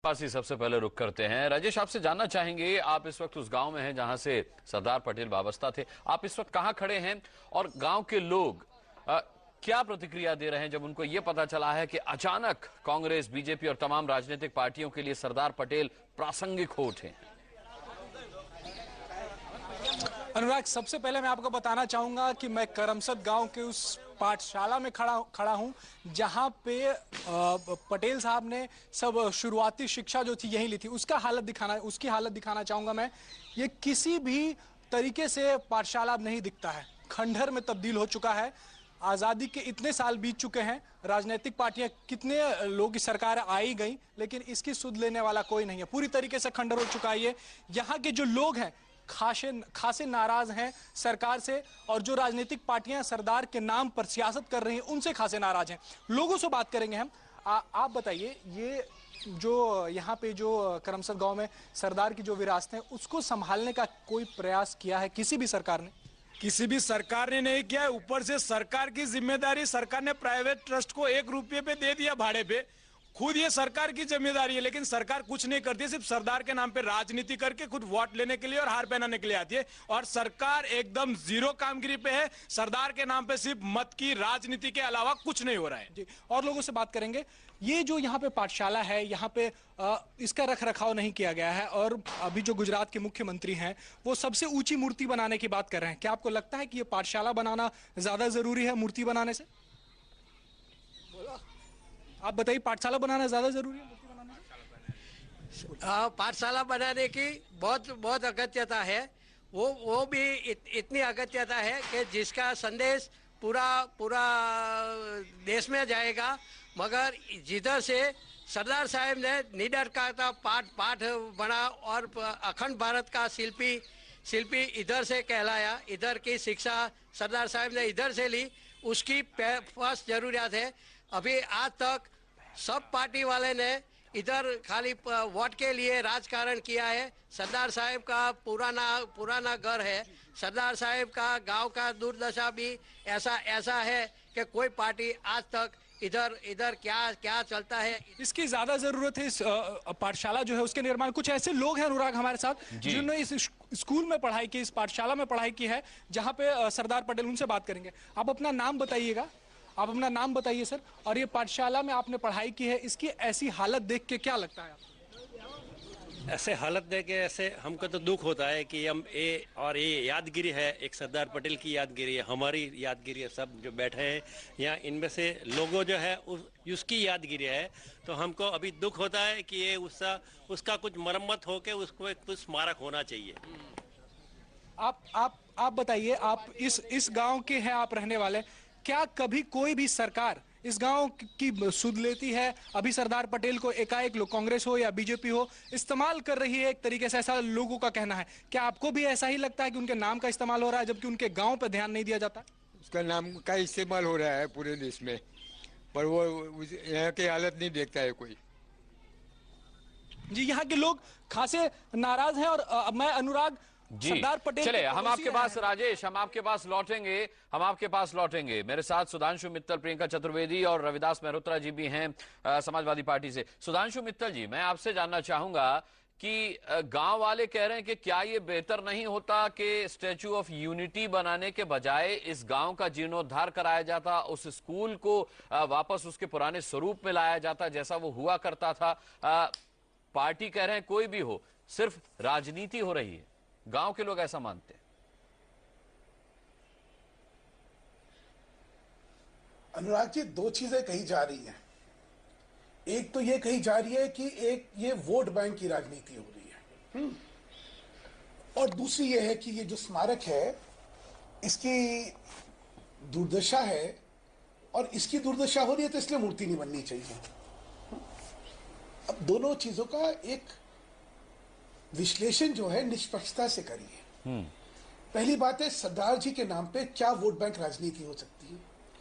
पास ही सबसे पहले रुक करते हैं। राजेश, आपसे जानना चाहेंगे, आप इस वक्त उस गांव में हैं जहां से सरदार पटेल वाबस्ता थे। आप इस वक्त कहां खड़े हैं और गांव के लोग क्या प्रतिक्रिया दे रहे हैं जब उनको यह पता चला है कि अचानक कांग्रेस, बीजेपी और तमाम राजनीतिक पार्टियों के लिए सरदार पटेल प्रासंगिक हो उठे? अनुराग, सबसे पहले मैं आपको बताना चाहूंगा कि मैं करमसद गांव के उस पाठशाला में खड़ा हूं जहां पे पटेल साहब ने सब शुरुआती शिक्षा जो थी यहीं ली थी। उसकी हालत दिखाना चाहूंगा मैं। ये किसी भी तरीके से पाठशाला अब नहीं दिखता है, खंडहर में तब्दील हो चुका है। आज़ादी के इतने साल बीत चुके हैं, राजनीतिक पार्टियां, कितने लोग की सरकार आई गई, लेकिन इसकी सुध लेने वाला कोई नहीं है। पूरी तरीके से खंडहर हो चुका है ये। यहाँ के जो लोग हैं खासे नाराज हैं सरकार से, और जो राजनीतिक पार्टियां सरदार के नाम पर सियासत कर रही हैं उनसे खासे नाराज हैं। लोगों से बात करेंगे हम। आप बताइए, ये जो यहाँ पे जो करमसद गांव में सरदार की जो विरासत है उसको संभालने का कोई प्रयास किया है किसी भी सरकार ने? किसी भी सरकार ने नहीं किया है। ऊपर से सरकार की जिम्मेदारी, सरकार ने प्राइवेट ट्रस्ट को 1 रुपये पे दे दिया भाड़े पे। खुद ये सरकार की जिम्मेदारी है, लेकिन सरकार कुछ नहीं करती, सिर्फ सरदार के नाम पे राजनीति करके खुद वोट लेने के लिए और हार पहनाने के लिए आती है। और सरकार एकदम जीरो कामगिरी पे है। सरदार के नाम पे सिर्फ मत की राजनीति के अलावा कुछ नहीं हो रहा है जी। और लोगों से बात करेंगे। ये जो यहाँ पे पाठशाला है, यहाँ पे इसका रख रखाव नहीं किया गया है, और अभी जो गुजरात के मुख्यमंत्री हैं वो सबसे ऊंची मूर्ति बनाने की बात कर रहे हैं। क्या आपको लगता है कि ये पाठशाला बनाना ज्यादा जरूरी है मूर्ति बनाने से? आप बताइए, पाठशाला बनाना ज्यादा जरूरी है मूर्ति बनाने से? पाठशाला बनाने की बहुत अगत्यता है। वो भी इतनी अगत्यता है कि जिसका संदेश पूरा देश में जाएगा। मगर जिधर से सरदार साहब ने निडर का पाठ बना और अखंड भारत का शिल्पी इधर से कहलाया, इधर की शिक्षा सरदार साहब ने इधर से ली, उसकी फर्स्ट जरूरत है। अभी आज तक सब पार्टी वाले ने इधर खाली वोट के लिए राजकारण किया है। सरदार साहब का पुराना घर है। सरदार साहब का गांव का दुर्दशा भी ऐसा है कि कोई पार्टी आज तक इधर क्या चलता है। इसकी ज्यादा जरूरत है इस पाठशाला जो है उसके निर्माण। कुछ ऐसे लोग हैं अनुराग हमारे साथ जिन्होंने इस स्कूल में पढ़ाई की, इस पाठशाला में पढ़ाई की है जहां पे सरदार पटेल, उनसे बात करेंगे। आप अपना नाम बताइएगा। आप अपना नाम बताइए सर। और ये पाठशाला में आपने पढ़ाई की है, इसकी ऐसी हालत देख के क्या लगता है आपको? ऐसे हालत देख के ऐसे हमको तो दुख होता है कि ये यादगिरी है, एक सरदार पटेल की यादगिरी है, हमारी यादगिरी है। सब जो बैठे हैं यहाँ, इनमें से लोगों जो है उसकी यादगिरी है। तो हमको अभी दुख होता है कि ये उसका कुछ मरम्मत होके उसको कुछ स्मारक होना चाहिए। आप बताइए, आप इस गांव के हैं, आप रहने वाले। क्या कभी कोई भी सरकार इस गांव की सुध लेती है? अभी सरदार पटेल को एकाएक लोग, कांग्रेस हो या बीजेपी हो, इस्तेमाल कर रही है एक तरीके से, ऐसा लोगों का कहना है। क्या आपको भी ऐसा ही लगता है कि उनके नाम का इस्तेमाल हो रहा है जबकि उनके गांव पर ध्यान नहीं दिया जाता? उसका नाम का इस्तेमाल हो रहा है पूरे देश में, पर वो यहाँ की हालत नहीं देखता है कोई। जी, यहाँ के लोग खासे नाराज हैं। और मैं अनुराग, सरदार पटेल, चले हम आपके पास, राजेश, हम आपके पास लौटेंगे। मेरे साथ सुधांशु मित्तल, प्रियंका चतुर्वेदी और रविदास मेहरोत्रा जी भी हैं समाजवादी पार्टी से। सुधांशु मित्तल जी, मैं आपसे जानना चाहूंगा कि गांव वाले कह रहे हैं कि क्या ये बेहतर नहीं होता कि स्टैच्यू ऑफ यूनिटी बनाने के बजाय इस गांव का जीर्णोद्धार कराया जाता, उस स्कूल को वापस उसके पुराने स्वरूप में लाया जाता जैसा वो हुआ करता था? पार्टी कह रहे हैं कोई भी हो, सिर्फ राजनीति हो रही है। गांव के लोग ऐसा मानते हैं। अनुराग जी, 2 चीजें कही जा रही हैं। एक तो ये कही जा रही है कि ये वोट बैंक की राजनीति हो रही है, और दूसरी ये है कि ये जो स्मारक है इसकी दुर्दशा है, और इसकी दुर्दशा हो रही है तो इसलिए मूर्ति नहीं बननी चाहिए। अब दोनों चीजों का एक विश्लेषण जो है निष्पक्षता से करिए। पहली बात है, सरदार जी के नाम पे क्या वोट बैंक राजनीति हो सकती है?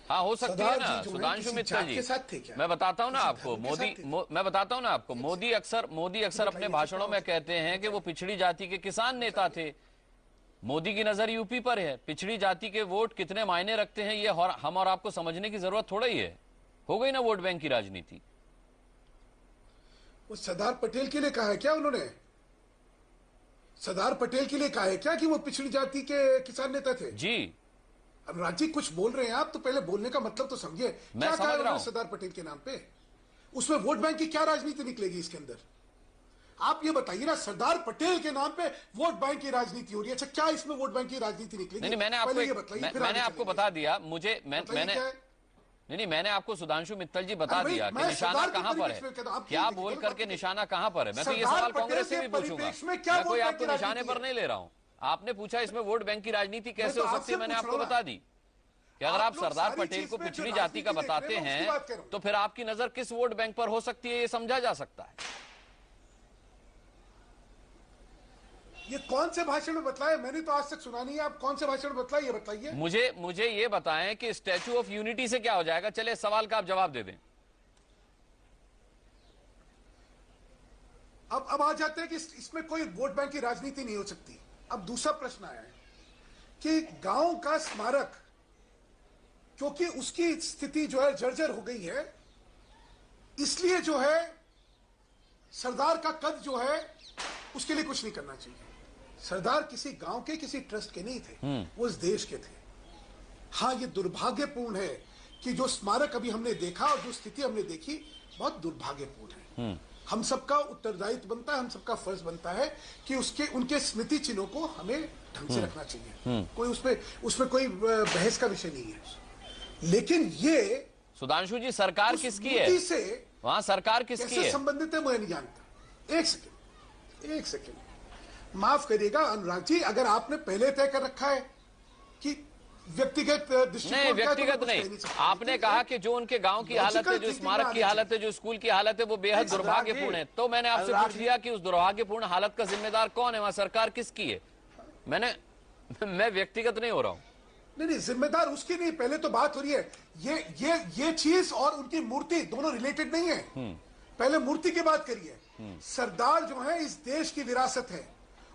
हाँ, हो सकती है ना सुधांशु मित्तल जी। मैं बताता हूं ना आपको, मोदी अक्सर अपने भाषणों में कहते हैं कि वो पिछड़ी जाति के किसान नेता थे। मोदी की नजर यूपी पर है। पिछड़ी जाति के वोट कितने मायने रखते हैं ये हम और आपको समझने की जरूरत थोड़ा ही है। हो गई ना वोट बैंक की राजनीति। वो सरदार पटेल के लिए कहा है क्या उन्होंने? सरदार पटेल के लिए कहा है क्या कि वो पिछड़ी जाति के किसान नेता थे? जी अनुराग जी, कुछ बोल रहे हैं आप तो पहले बोलने का मतलब तो समझिए। क्या कहा उन्होंने सरदार पटेल के नाम पे? उसमें वोट बैंक की क्या राजनीति निकलेगी इसके अंदर? आप ये बताइए ना, सरदार पटेल के नाम पे वोट बैंक की राजनीति हो रही है। अच्छा, क्या इसमें वोट बैंक की राजनीति निकलेगी? नहीं, मैंने आपको बता दिया। मैंने आपको सुधांशु मित्तल जी बता दिया कि निशाना कहां पर है, क्या बोल करके निशाना कहां पर है। मैं तो ये सवाल कांग्रेस से भी पूछूंगा, मैं कोई आपको निशाने पर नहीं ले रहा हूं। आपने पूछा इसमें वोट बैंक की राजनीति कैसे हो सकती है, मैंने आपको बता दी कि अगर आप सरदार पटेल को पिछड़ी जाति का बताते हैं तो फिर आपकी नजर किस वोट बैंक पर हो सकती है, ये समझा जा सकता है। ये कौन से भाषण में बतलाया? मैंने तो आज तक सुना नहीं है। आप कौन से भाषण में बतलाए, ये बताइए मुझे ये बताएं कि स्टैच्यू ऑफ यूनिटी से क्या हो जाएगा। चले इस सवाल का आप जवाब दे दें। अब आ जाते हैं कि इसमें कोई वोट बैंक की राजनीति नहीं हो सकती। अब दूसरा प्रश्न आया है कि गांव का स्मारक, क्योंकि उसकी स्थिति जो है जर्जर हो गई है, इसलिए जो है सरदार का कद जो है उसके लिए कुछ नहीं करना चाहिए। सरदार किसी गांव के, किसी ट्रस्ट के नहीं थे, वो इस देश के थे। हाँ, ये दुर्भाग्यपूर्ण है कि जो स्मारक अभी हमने देखा और जो स्थिति हमने देखी, बहुत दुर्भाग्यपूर्ण है। हम सबका उत्तरदायित्व बनता है, हम सबका फर्ज बनता है कि उनके स्मृति चिन्हों को हमें ढंग से रखना चाहिए। कोई उसमें कोई बहस का विषय नहीं है। लेकिन ये सुधांशु जी, सरकार किसकी है? से वहां सरकार किसकी है, संबंधित है, मैं नहीं जानता। एक सेकेंड माफ करिएगा अनुराग जी, अगर आपने पहले तय कर रखा है कि व्यक्तिगत दृष्टिकोण, नहीं व्यक्तिगत नहीं, आपने कहा कि जो उनके गांव की हालत है, जो स्मारक की हालत है, जो स्कूल की हालत है, वो बेहद दुर्भाग्यपूर्ण है। तो मैंने आपसे पूछ लिया कि उस दुर्भाग्यपूर्ण हालत का जिम्मेदार कौन है, वहां सरकार किसकी है। मैं व्यक्तिगत नहीं हो रहा हूं। नहीं, जिम्मेदार उसकी नहीं, पहले तो बात हो रही है ये चीज और उनकी मूर्ति दोनों रिलेटेड नहीं है। पहले मूर्ति की बात करिए। सरदार जो है इस देश की विरासत है,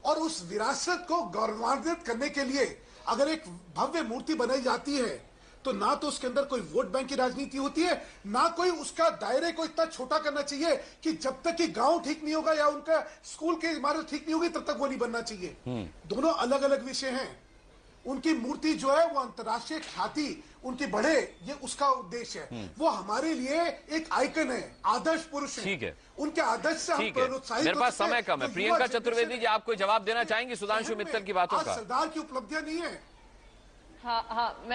और उस विरासत को गौरवान्वित करने के लिए अगर एक भव्य मूर्ति बनाई जाती है तो ना तो उसके अंदर कोई वोट बैंक की राजनीति होती है, ना कोई उसका दायरे को इतना छोटा करना चाहिए कि जब तक कि गांव ठीक नहीं होगा या उनका स्कूल की इमारत ठीक नहीं होगी तब तक वो नहीं बनना चाहिए। दोनों अलग अलग विषय हैं। उनकी मूर्ति जो है वो अंतर्राष्ट्रीय ख्याति उनकी बढ़े, ये उसका उद्देश्य है। वो हमारे लिए एक आइकन है, आदर्श पुरुष है। ठीक है, उनके आदर्श से हम प्रोत्साहित। मेरे पास समय कम है। प्रियंका चतुर्वेदी जी, आप कोई जवाब देना चाहेंगी सुधांशु मित्तल की बातों का? सरदार की उपलब्धियां नहीं है। हाँ,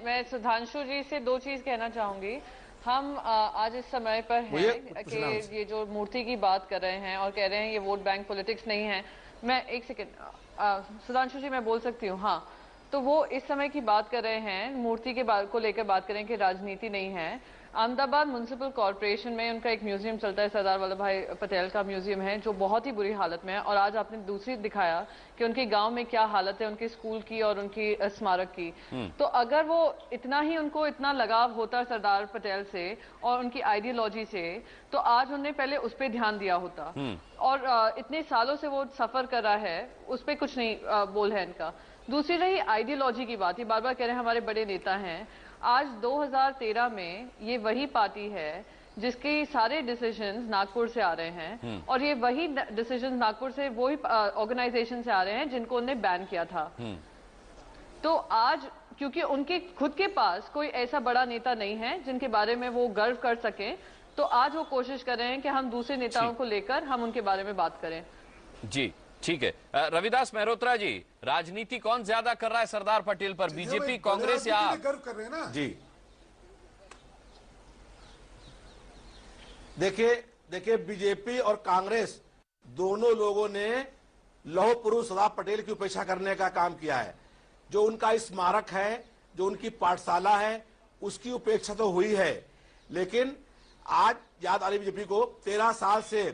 मैं सुधांशु जी से दो चीज कहना चाहूंगी। हम आज इस समय पर हैं कि ये जो मूर्ति की बात कर रहे हैं और कह रहे हैं ये वोट बैंक पॉलिटिक्स नहीं है। मैं एक सेकेंड, सुधांशु जी मैं बोल सकती हूँ? हाँ, तो वो इस समय की बात कर रहे हैं, मूर्ति के को लेकर बात करें कि राजनीति नहीं है। अहमदाबाद म्युनिसिपल कॉर्पोरेशन में उनका एक म्यूजियम चलता है, सरदार वल्लभ भाई पटेल का म्यूजियम है, जो बहुत ही बुरी हालत में है। और आज आपने दूसरी दिखाया कि उनके गांव में क्या हालत है, उनके स्कूल की और उनकी स्मारक की। तो अगर वो उनको इतना लगाव होता सरदार पटेल से और उनकी आइडियोलॉजी से, तो आज उन्होंने पहले उस पर ध्यान दिया होता। और इतने सालों से वो सफर कर रहा है, उस पर कुछ नहीं बोल है इनका। दूसरी रही आइडियोलॉजी की बात, ये बार बार कह रहे हैं हमारे बड़े नेता हैं। आज 2013 में ये वही पार्टी है जिसके सारे डिसीजंस नागपुर से आ रहे हैं, और ये वही डिसीजंस नागपुर से वही ऑर्गेनाइजेशन से आ रहे हैं जिनको उन्होंने बैन किया था। तो आज क्योंकि उनके खुद के पास कोई ऐसा बड़ा नेता नहीं है जिनके बारे में वो गर्व कर सकें, तो आज वो कोशिश कर रहे हैं कि हम दूसरे नेताओं को लेकर हम उनके बारे में बात करें। जी ठीक है। रविदास मेहरोत्रा जी, राजनीति कौन ज्यादा कर रहा है सरदार पटेल पर, बीजेपी, कांग्रेस या आप? गर्व कर रहे हैं ना जी। देखिए बीजेपी और कांग्रेस दोनों लोगों ने लौह पुरुष सरदार पटेल की उपेक्षा करने का काम किया है। जो उनका स्मारक है, जो उनकी पाठशाला है, उसकी उपेक्षा तो हुई है, लेकिन आज याद आ रही बीजेपी को 13 साल से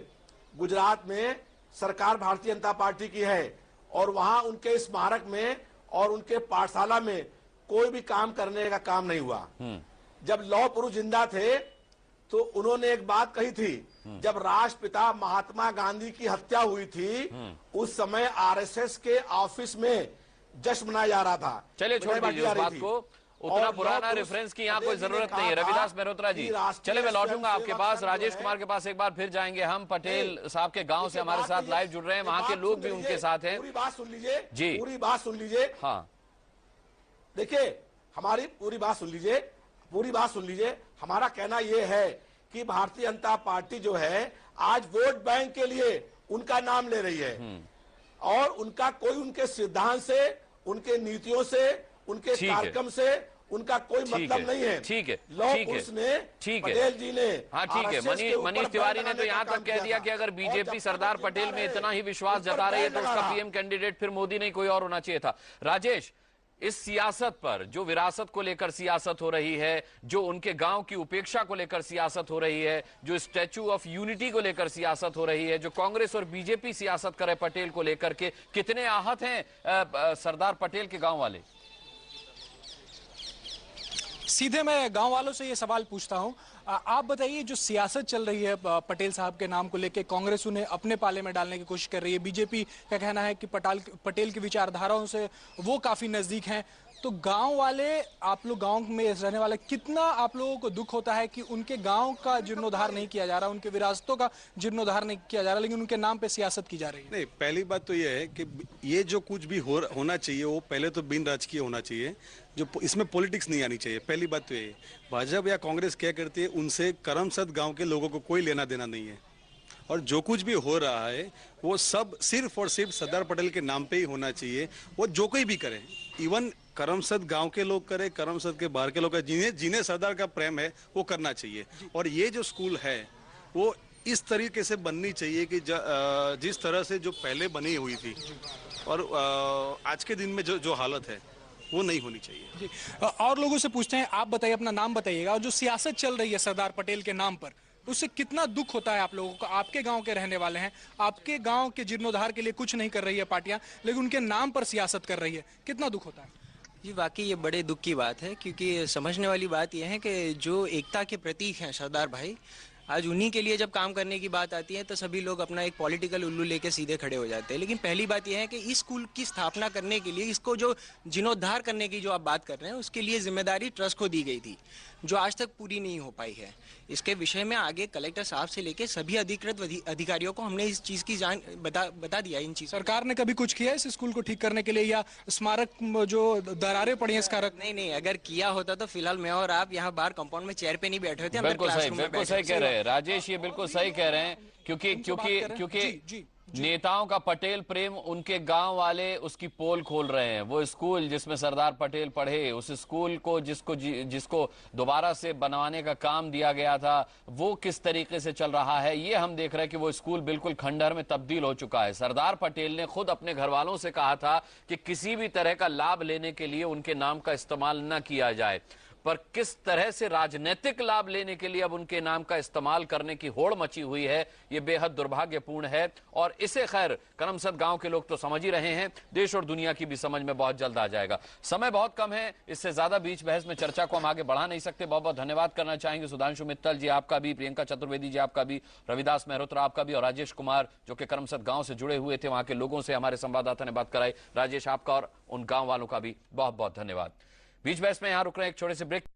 गुजरात में सरकार भारतीय जनता पार्टी की है, और वहां उनके स्मारक में और उनके पाठशाला में कोई भी काम करने का काम नहीं हुआ। जब लौह पुरुष जिंदा थे तो उन्होंने एक बात कही थी, जब राष्ट्रपिता महात्मा गांधी की हत्या हुई थी उस समय आरएसएस के ऑफिस में जश्न मनाया जा रहा था। चलिए छोड़ दीजिए उस बात को। उतना पुराना रेफरेंस की यहाँ कोई जरूरत नहीं है। रविदास मेहरोत्रा जी, चले मैं लौटूंगा आपके पास, राजेश कुमार के पास एक बार फिर जाएंगे हम। पटेल साहब के गांव से हमारे साथ लाइव जुड़ रहे हैं, वहां के लोग भी उनके साथ हैं। पूरी बात सुन लीजिए जी, पूरी बात सुन लीजिए। हाँ देखिए, हमारी पूरी बात सुन लीजिए, पूरी बात सुन लीजिए। हमारा कहना यह है कि भारतीय जनता पार्टी जो है आज वोट बैंक के लिए उनका नाम ले रही है, और उनका कोई उनके सिद्धांत से, उनके नीतियों से, उनके कार्यक्रम से उनका कोई मतलब नहीं है। ठीक है, लौह पुरुष ने, पटेल जी ने, हाँ ठीक है, मनीष तिवारी ने तो यहाँ तक कह दिया कि अगर बीजेपी सरदार पटेल में इतना ही विश्वास जता रही है तो उसका पीएम कैंडिडेट फिर मोदी नहीं कोई और होना चाहिए था। राजेश, इस सियासत पर, जो विरासत को लेकर सियासत हो रही है, जो उनके गांव की उपेक्षा को लेकर सियासत हो रही है, जो स्टैच्यू ऑफ यूनिटी को लेकर सियासत हो रही है, जो कांग्रेस और बीजेपी सियासत करे पटेल को लेकर के, कितने आहत हैं सरदार पटेल के गांव वाले? सीधे मैं गांव वालों से ये सवाल पूछता हूं, आप बताइए, जो सियासत चल रही है पटेल साहब के नाम को लेकर, कांग्रेस उन्हें अपने पाले में डालने की कोशिश कर रही है, बीजेपी का कहना है कि पटेल की विचारधाराओं से वो काफी नजदीक हैं, तो गांव वाले, आप लोग गांव में रहने वाले, कितना आप लोगों को दुख होता है कि उनके गांव का जीर्णोद्धार नहीं किया जा रहा, उनके विरासतों का जीर्णोद्धार नहीं किया जा रहा, लेकिन उनके नाम पे सियासत की जा रही है? नहीं, पहली बात तो ये है कि ये जो कुछ भी होना चाहिए वो पहले तो बिन राजकीय होना चाहिए, जो इसमें पॉलिटिक्स नहीं आनी चाहिए। पहली बात तो ये, भाजपा या कांग्रेस क्या करती है, उनसे करमसद गांव के लोगों को कोई लेना देना नहीं है, और जो कुछ भी हो रहा है वो सब सिर्फ और सिर्फ सरदार पटेल के नाम पे ही होना चाहिए। वो जो कोई भी करे, इवन करमसद गांव के लोग करे, करमसद के बाहर के लोग करे, जिन्हें सरदार का प्रेम है वो करना चाहिए। और ये जो स्कूल है वो इस तरीके से बननी चाहिए कि जिस तरह से जो पहले बनी हुई थी, और आज के दिन में जो हालत है वो नहीं होनी चाहिए। जी, और लोगों से पूछते हैं, आप बताइए, अपना नाम बताइएगा, और जो सियासत चल रही है सरदार पटेल के नाम पर, उससे कितना दुख होता है आप लोगों को? आपके गांव के रहने वाले हैं, आपके गांव के जीर्णोद्धार के लिए कुछ नहीं कर रही है पार्टियां, लेकिन उनके नाम पर सियासत कर रही है, कितना दुख होता है? जी, वाकई ये बड़े दुख की बात है, क्योंकि समझने वाली बात यह है कि जो एकता के प्रतीक हैं सरदार भाई, आज उन्हीं के लिए जब काम करने की बात आती है तो सभी लोग अपना एक पॉलिटिकल उल्लू लेके सीधे खड़े हो जाते हैं। लेकिन पहली बात यह है कि इस स्कूल की स्थापना करने के लिए, इसको जो जीर्णोद्धार करने की जो आप बात कर रहे हैं, उसके लिए जिम्मेदारी ट्रस्ट को दी गई थी, जो आज तक पूरी नहीं हो पाई है। इसके विषय में आगे कलेक्टर साहब से लेके सभी अधिकृत अधिकारियों को हमने इस चीज की जान बता दिया। इन चीज सरकार ने कभी कुछ किया इस स्कूल को ठीक करने के लिए, या स्मारक जो दरारें पड़ी हैं स्मारक? नहीं, अगर किया होता तो फिलहाल मैं और आप यहाँ बाहर कंपाउंड में चेयर पे नहीं बैठे होते, बिल्कुल सही कह रहे हैं राजेश, ये बिल्कुल सही कह रहे हैं, क्योंकि नेताओं का पटेल प्रेम, उनके गांव वाले उसकी पोल खोल रहे हैं। वो स्कूल जिसमें सरदार पटेल पढ़े, उस स्कूल को जिसको दोबारा से बनवाने का काम दिया गया था, वो किस तरीके से चल रहा है, ये हम देख रहे हैं कि वो स्कूल बिल्कुल खंडहर में तब्दील हो चुका है। सरदार पटेल ने खुद अपने घर वालों से कहा था कि किसी भी तरह का लाभ लेने के लिए उनके नाम का इस्तेमाल न किया जाए, पर किस तरह से राजनीतिक लाभ लेने के लिए अब उनके नाम का इस्तेमाल करने की होड़ मची हुई है, ये बेहद दुर्भाग्यपूर्ण है। और इसे खैर करमसद गांव के लोग तो समझ ही रहे हैं, देश और दुनिया की भी समझ में बहुत जल्द आ जाएगा। समय बहुत कम है, इससे ज्यादा बीच बहस में चर्चा को हम आगे बढ़ा नहीं सकते। बहुत बहुत धन्यवाद करना चाहेंगे सुधांशु मित्तल जी आपका भी, प्रियंका चतुर्वेदी जी आपका भी, रविदास मेहरोत्रा आपका भी, और राजेश कुमार जो कि करमसद गांव से जुड़े हुए थे, वहां के लोगों से हमारे संवाददाता ने बात कराई। राजेश, आपका और उन गांव वालों का भी बहुत बहुत धन्यवाद। बीच बहस में यहां रुक रहे हैं एक छोटे से ब्रेक।